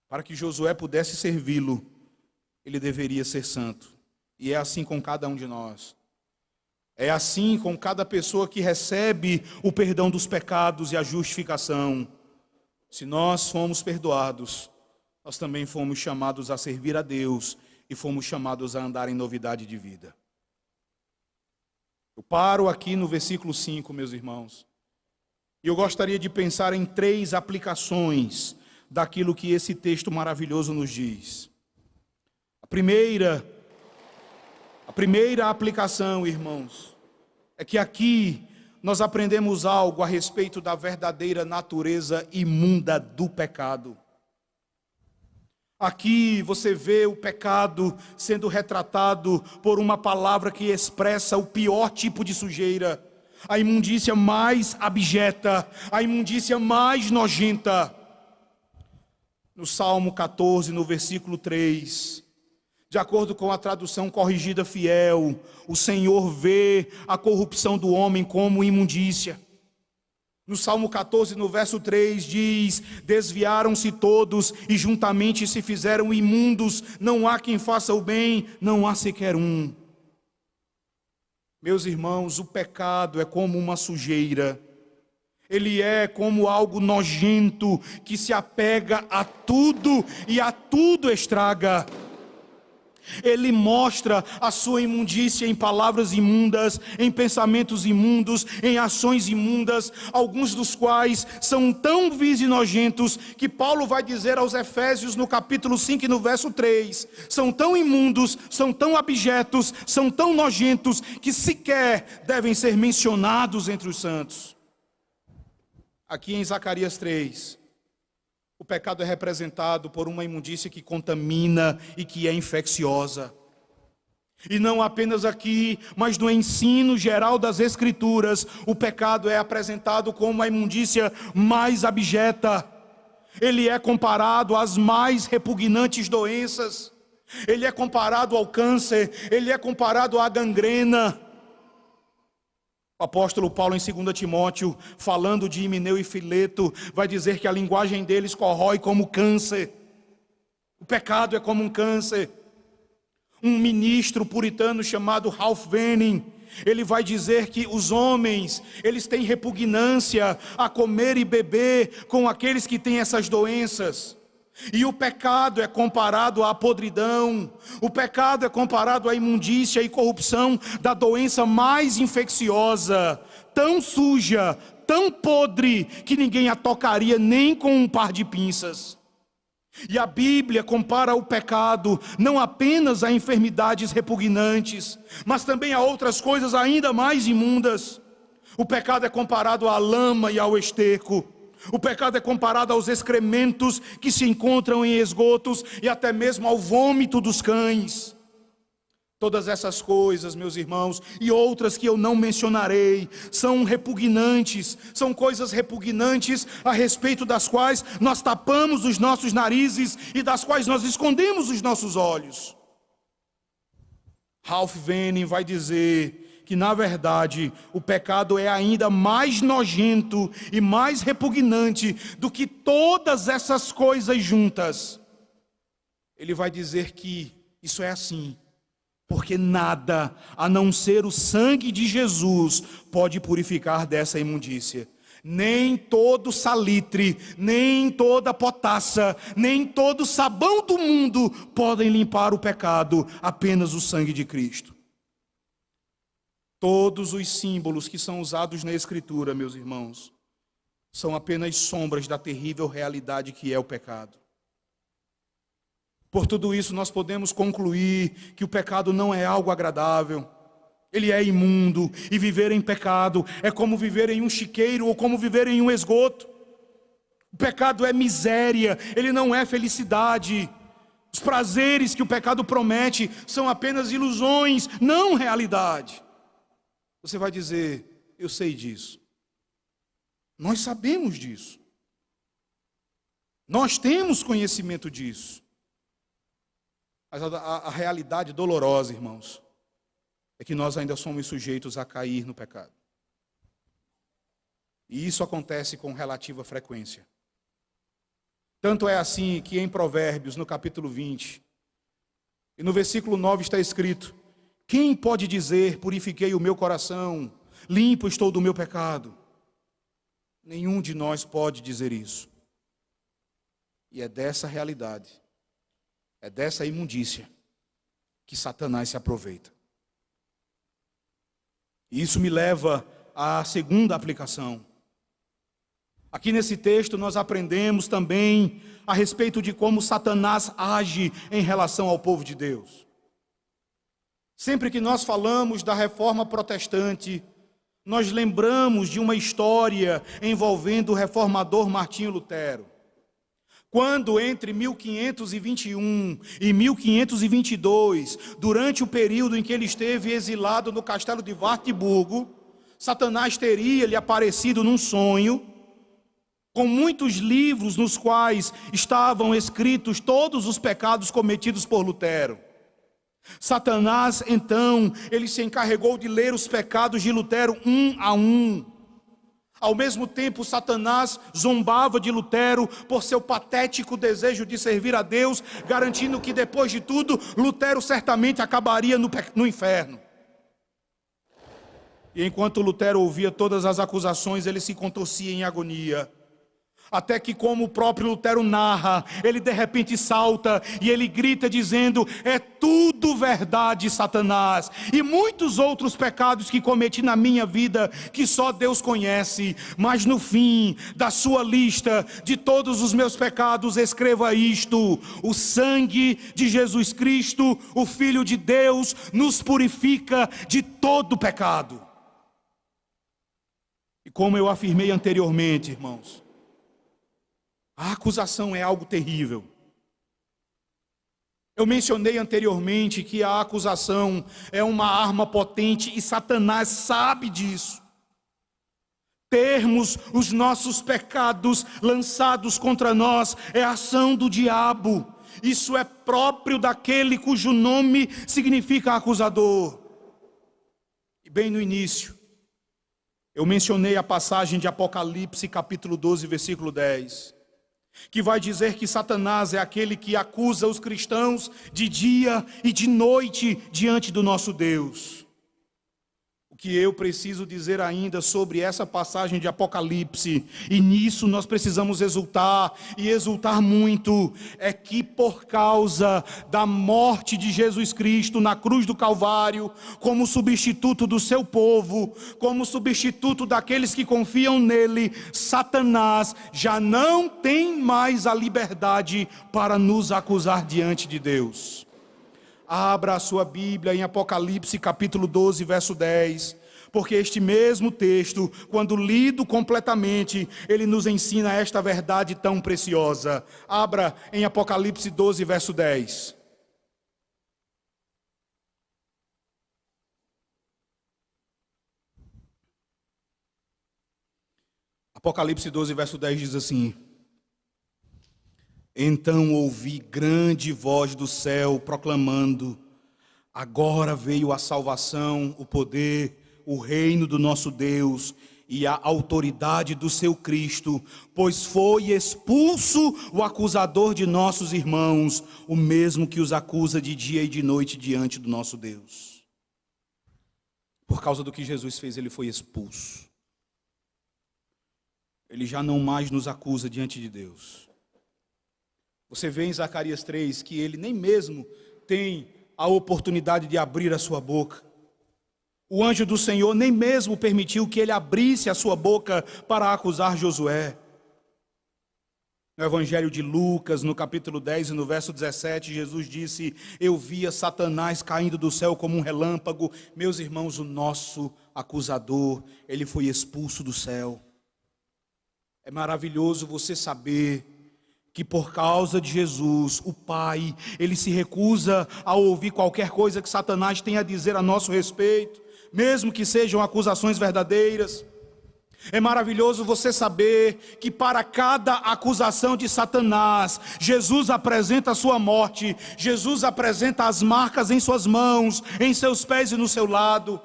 S2: Para que Josué pudesse servi-lo, ele deveria ser santo. E é assim com cada um de nós. É assim com cada pessoa que recebe o perdão dos pecados e a justificação. Se nós fomos perdoados, nós também fomos chamados a servir a Deus e fomos chamados a andar em novidade de vida. Eu paro aqui no versículo 5, meus irmãos. E eu gostaria de pensar em 3 aplicações daquilo que esse texto maravilhoso nos diz. A primeira aplicação, irmãos, é que aqui nós aprendemos algo a respeito da verdadeira natureza imunda do pecado. Aqui você vê o pecado sendo retratado por uma palavra que expressa o pior tipo de sujeira, a imundícia mais abjeta, a imundícia mais nojenta. No Salmo 14, no versículo 3, de acordo com a tradução corrigida fiel, o Senhor vê a corrupção do homem como imundícia. No Salmo 14, no verso 3, diz: desviaram-se todos e juntamente se fizeram imundos, não há quem faça o bem, não há sequer um. Meus irmãos, o pecado é como uma sujeira. Ele é como algo nojento que se apega a tudo e a tudo estraga. Ele mostra a sua imundícia em palavras imundas, em pensamentos imundos, em ações imundas, alguns dos quais são tão vis e nojentos, que Paulo vai dizer aos Efésios no capítulo 5 e no verso 3, são tão imundos, são tão abjetos, são tão nojentos, que sequer devem ser mencionados entre os santos. Aqui em Zacarias 3, o pecado é representado por uma imundícia que contamina e que é infecciosa. E não apenas aqui, mas no ensino geral das Escrituras, o pecado é apresentado como a imundícia mais abjeta. Ele é comparado às mais repugnantes doenças. Ele é comparado ao câncer, ele é comparado à gangrena. O apóstolo Paulo, em 2 Timóteo, falando de Himeneu e Fileto, vai dizer que a linguagem deles corrói como câncer. O pecado é como um câncer. Um ministro puritano chamado Ralph Venning, ele vai dizer que os homens, eles têm repugnância a comer e beber com aqueles que têm essas doenças. E o pecado é comparado à podridão, o pecado é comparado à imundícia e corrupção da doença mais infecciosa, tão suja, tão podre, que ninguém a tocaria nem com um par de pinças. E a Bíblia compara o pecado não apenas a enfermidades repugnantes, mas também a outras coisas ainda mais imundas. O pecado é comparado à lama e ao esterco. O pecado é comparado aos excrementos que se encontram em esgotos e até mesmo ao vômito dos cães. Todas essas coisas, meus irmãos, e outras que eu não mencionarei, são repugnantes, são coisas repugnantes a respeito das quais nós tapamos os nossos narizes e das quais nós escondemos os nossos olhos. Ralph Venning vai dizer que, na verdade, o pecado é ainda mais nojento e mais repugnante do que todas essas coisas juntas. Ele vai dizer que isso é assim, porque nada, a não ser o sangue de Jesus, pode purificar dessa imundícia. Nem todo salitre, nem toda potassa, nem todo sabão do mundo podem limpar o pecado, apenas o sangue de Cristo. Todos os símbolos que são usados na Escritura, meus irmãos, são apenas sombras da terrível realidade que é o pecado. Por tudo isso, nós podemos concluir que o pecado não é algo agradável. Ele é imundo, e viver em pecado é como viver em um chiqueiro ou como viver em um esgoto. O pecado é miséria, ele não é felicidade. Os prazeres que o pecado promete são apenas ilusões, não realidade. Você vai dizer: eu sei disso. Nós sabemos disso. Nós temos conhecimento disso. Mas a realidade dolorosa, irmãos, é que nós ainda somos sujeitos a cair no pecado. E isso acontece com relativa frequência. Tanto é assim que em Provérbios, no capítulo 20, e no versículo 9 está escrito: quem pode dizer, purifiquei o meu coração, limpo estou do meu pecado? Nenhum de nós pode dizer isso. E é dessa realidade, é dessa imundícia que Satanás se aproveita. E isso me leva à segunda aplicação. Aqui nesse texto nós aprendemos também a respeito de como Satanás age em relação ao povo de Deus. Sempre que nós falamos da reforma protestante, nós lembramos de uma história envolvendo o reformador Martinho Lutero. Quando entre 1521 e 1522, durante o período em que ele esteve exilado no castelo de Wartburgo, Satanás teria lhe aparecido num sonho, com muitos livros nos quais estavam escritos todos os pecados cometidos por Lutero. Satanás, então, ele se encarregou de ler os pecados de Lutero um a um. Ao mesmo tempo, Satanás zombava de Lutero por seu patético desejo de servir a Deus, garantindo que depois de tudo, Lutero certamente acabaria no inferno. E enquanto Lutero ouvia todas as acusações, ele se contorcia em agonia. Até que, como o próprio Lutero narra, ele de repente salta e ele grita dizendo: é tudo verdade, Satanás, e muitos outros pecados que cometi na minha vida que só Deus conhece, mas no fim da sua lista de todos os meus pecados escreva isto: o sangue de Jesus Cristo, o Filho de Deus, nos purifica de todo pecado. E como eu afirmei anteriormente, irmãos, a acusação é algo terrível. Eu mencionei anteriormente que a acusação é uma arma potente e Satanás sabe disso. Termos os nossos pecados lançados contra nós é ação do diabo. Isso é próprio daquele cujo nome significa acusador. E bem no início, eu mencionei a passagem de Apocalipse, capítulo 12, versículo 10. Que vai dizer que Satanás é aquele que acusa os cristãos de dia e de noite diante do nosso Deus. O que eu preciso dizer ainda sobre essa passagem de Apocalipse, e nisso nós precisamos exultar, e exultar muito, é que por causa da morte de Jesus Cristo na cruz do Calvário, como substituto do seu povo, como substituto daqueles que confiam nele, Satanás já não tem mais a liberdade para nos acusar diante de Deus. Abra a sua Bíblia em Apocalipse capítulo 12, verso 10, porque este mesmo texto, quando lido completamente, ele nos ensina esta verdade tão preciosa. Abra em Apocalipse 12, verso 10. Apocalipse 12, verso 10 diz assim: então ouvi grande voz do céu proclamando: agora veio a salvação, o poder, o reino do nosso Deus e a autoridade do seu Cristo, pois foi expulso o acusador de nossos irmãos, o mesmo que os acusa de dia e de noite diante do nosso Deus. Por causa do que Jesus fez, ele foi expulso. Ele já não mais nos acusa diante de Deus. Você vê em Zacarias 3 que ele nem mesmo tem a oportunidade de abrir a sua boca. O anjo do Senhor nem mesmo permitiu que ele abrisse a sua boca para acusar Josué. No Evangelho de Lucas, no capítulo 10 e no verso 17, Jesus disse: eu via Satanás caindo do céu como um relâmpago. Meus irmãos, o nosso acusador, ele foi expulso do céu. É maravilhoso você saber que por causa de Jesus, o Pai, ele se recusa a ouvir qualquer coisa que Satanás tenha a dizer a nosso respeito. mesmo que sejam acusações verdadeiras. É maravilhoso você saber que para cada acusação de Satanás, Jesus apresenta a sua morte, Jesus apresenta as marcas em suas mãos, em seus pés e no seu lado.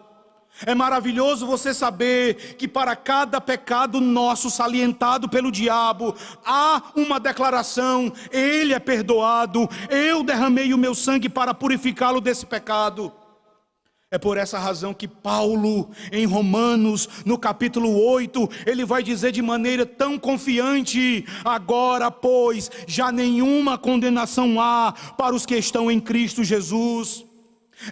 S2: É maravilhoso você saber que para cada pecado nosso salientado pelo diabo, há uma declaração: ele é perdoado, eu derramei o meu sangue para purificá-lo desse pecado. É por essa razão que Paulo, em Romanos, no capítulo 8, ele vai dizer de maneira tão confiante: agora, pois, já nenhuma condenação há para os que estão em Cristo Jesus.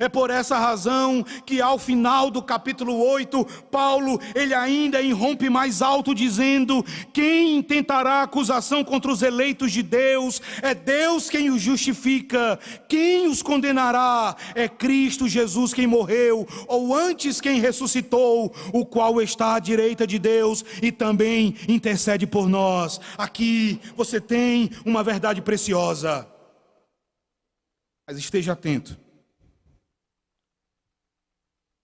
S2: É por essa razão que ao final do capítulo 8, Paulo, ele ainda irrompe mais alto dizendo: quem intentará acusação contra os eleitos de Deus? É Deus quem os justifica. Quem os condenará? É Cristo Jesus quem morreu, ou antes quem ressuscitou, o qual está à direita de Deus e também intercede por nós. Aqui você tem uma verdade preciosa. Mas esteja atento.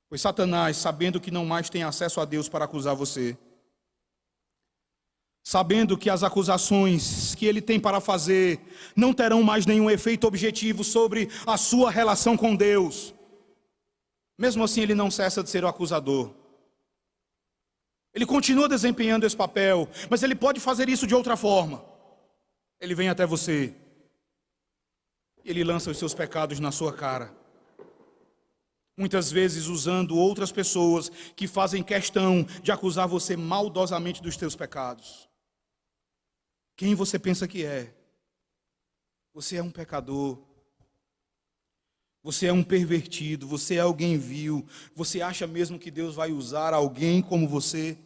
S2: Pois Satanás, sabendo que não mais tem acesso a Deus para acusar você, sabendo que as acusações que ele tem para fazer não terão mais nenhum efeito objetivo sobre a sua relação com Deus, mesmo assim ele não cessa de ser o acusador. Ele continua desempenhando esse papel, mas ele pode fazer isso de outra forma. Ele vem até você, ele lança os seus pecados na sua cara. Muitas vezes usando outras pessoas que fazem questão de acusar você maldosamente dos teus pecados. Quem você pensa que é? Você é um pecador. Você é um pervertido. Você é alguém vil. Você acha mesmo que Deus vai usar alguém como você?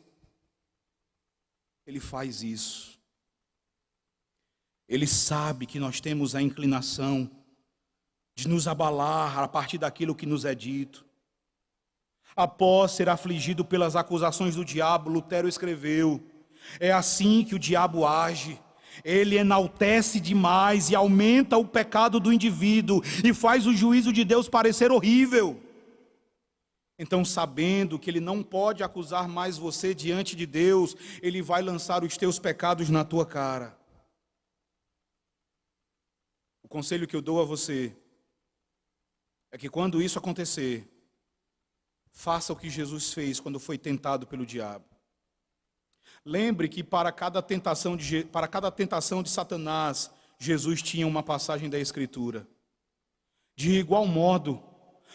S2: Ele faz isso. Ele sabe que nós temos a inclinação de nos abalar a partir daquilo que nos é dito. Após ser afligido pelas acusações do diabo, Lutero escreveu: é assim que o diabo age. Ele enaltece demais e aumenta o pecado do indivíduo e faz o juízo de Deus parecer horrível. Então, sabendo que ele não pode acusar mais você diante de Deus, ele vai lançar os teus pecados na tua cara. O conselho que eu dou a você é que quando isso acontecer, faça o que Jesus fez quando foi tentado pelo diabo. Lembre que para cada tentação de Satanás, Jesus tinha uma passagem da Escritura. De igual modo,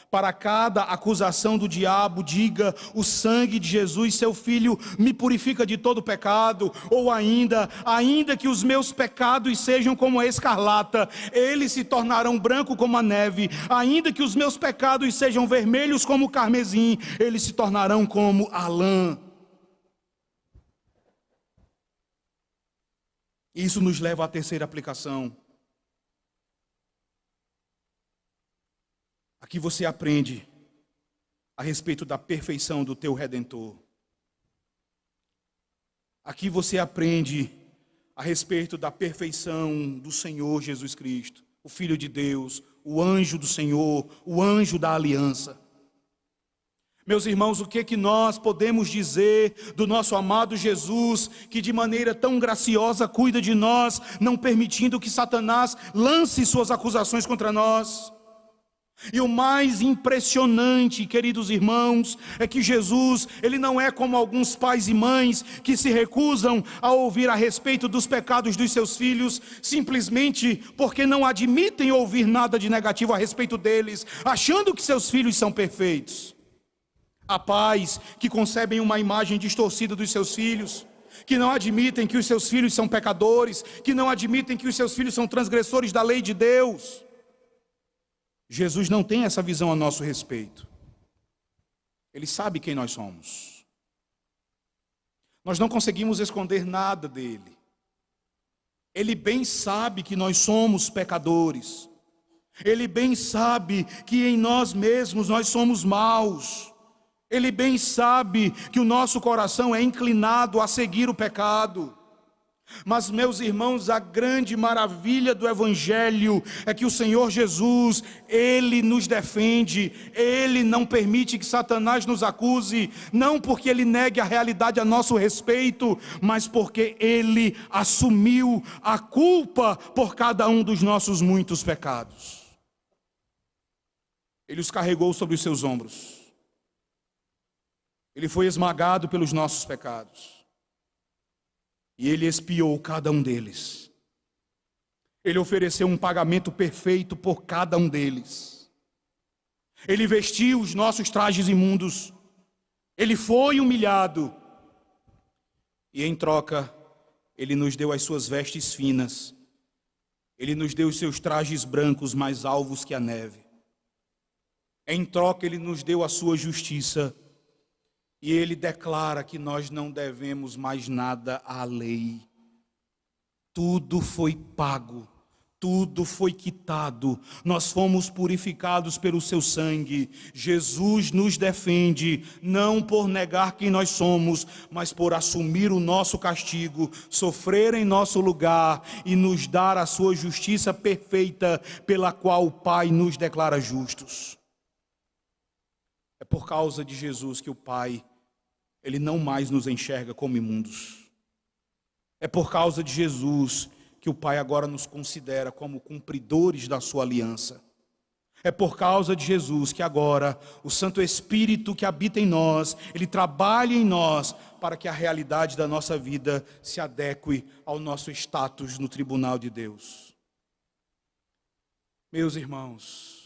S2: para cada acusação do diabo, diga: o sangue de Jesus, seu Filho, me purifica de todo pecado. Ou ainda que os meus pecados sejam como a escarlata, eles se tornarão branco como a neve. Ainda que os meus pecados sejam vermelhos como o carmesim, eles se tornarão como a lã. Isso nos leva à terceira aplicação. Aqui você aprende a respeito da perfeição do teu Redentor. Aqui você aprende a respeito da perfeição do Senhor Jesus Cristo, o Filho de Deus, o anjo do Senhor, o anjo da aliança. Meus irmãos, o que nós podemos dizer do nosso amado Jesus, que de maneira tão graciosa cuida de nós, não permitindo que Satanás lance suas acusações contra nós? E o mais impressionante, queridos irmãos, é que Jesus, ele não é como alguns pais e mães que se recusam a ouvir a respeito dos pecados dos seus filhos, simplesmente porque não admitem ouvir nada de negativo a respeito deles, achando que seus filhos são perfeitos. Há pais que concebem uma imagem distorcida dos seus filhos, que não admitem que os seus filhos são pecadores, que não admitem que os seus filhos são transgressores da lei de Deus. Jesus não tem essa visão a nosso respeito. Ele sabe quem nós somos. Nós não conseguimos esconder nada dele. Ele bem sabe que nós somos pecadores. Ele bem sabe que em nós mesmos nós somos maus. Ele bem sabe que o nosso coração é inclinado a seguir o pecado. Mas, meus irmãos, a grande maravilha do Evangelho é que o Senhor Jesus, Ele nos defende, Ele não permite que Satanás nos acuse, não porque Ele negue a realidade a nosso respeito, mas porque Ele assumiu a culpa por cada um dos nossos muitos pecados. Ele os carregou sobre os seus ombros. Ele foi esmagado pelos nossos pecados. E Ele expiou cada um deles. Ele ofereceu um pagamento perfeito por cada um deles. Ele vestiu os nossos trajes imundos. Ele foi humilhado. E em troca, Ele nos deu as suas vestes finas. Ele nos deu os seus trajes brancos mais alvos que a neve. Em troca, Ele nos deu a sua justiça. E Ele declara que nós não devemos mais nada à lei. Tudo foi pago, tudo foi quitado, nós fomos purificados pelo seu sangue. Jesus nos defende, não por negar quem nós somos, mas por assumir o nosso castigo, sofrer em nosso lugar e nos dar a sua justiça perfeita, pela qual o Pai nos declara justos. É por causa de Jesus que o Pai, Ele não mais nos enxerga como imundos. É por causa de Jesus que o Pai agora nos considera como cumpridores da sua aliança. É por causa de Jesus que agora o Santo Espírito que habita em nós, Ele trabalha em nós para que a realidade da nossa vida se adeque ao nosso status no tribunal de Deus. Meus irmãos,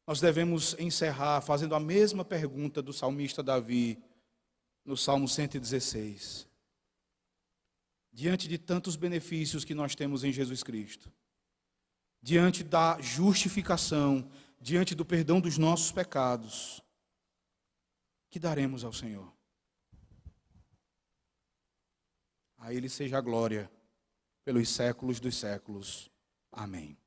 S2: nós devemos encerrar fazendo a mesma pergunta do salmista Davi, no Salmo 116. Diante de tantos benefícios que nós temos em Jesus Cristo, diante da justificação, diante do perdão dos nossos pecados, que daremos ao Senhor? A Ele seja a glória pelos séculos dos séculos. Amém.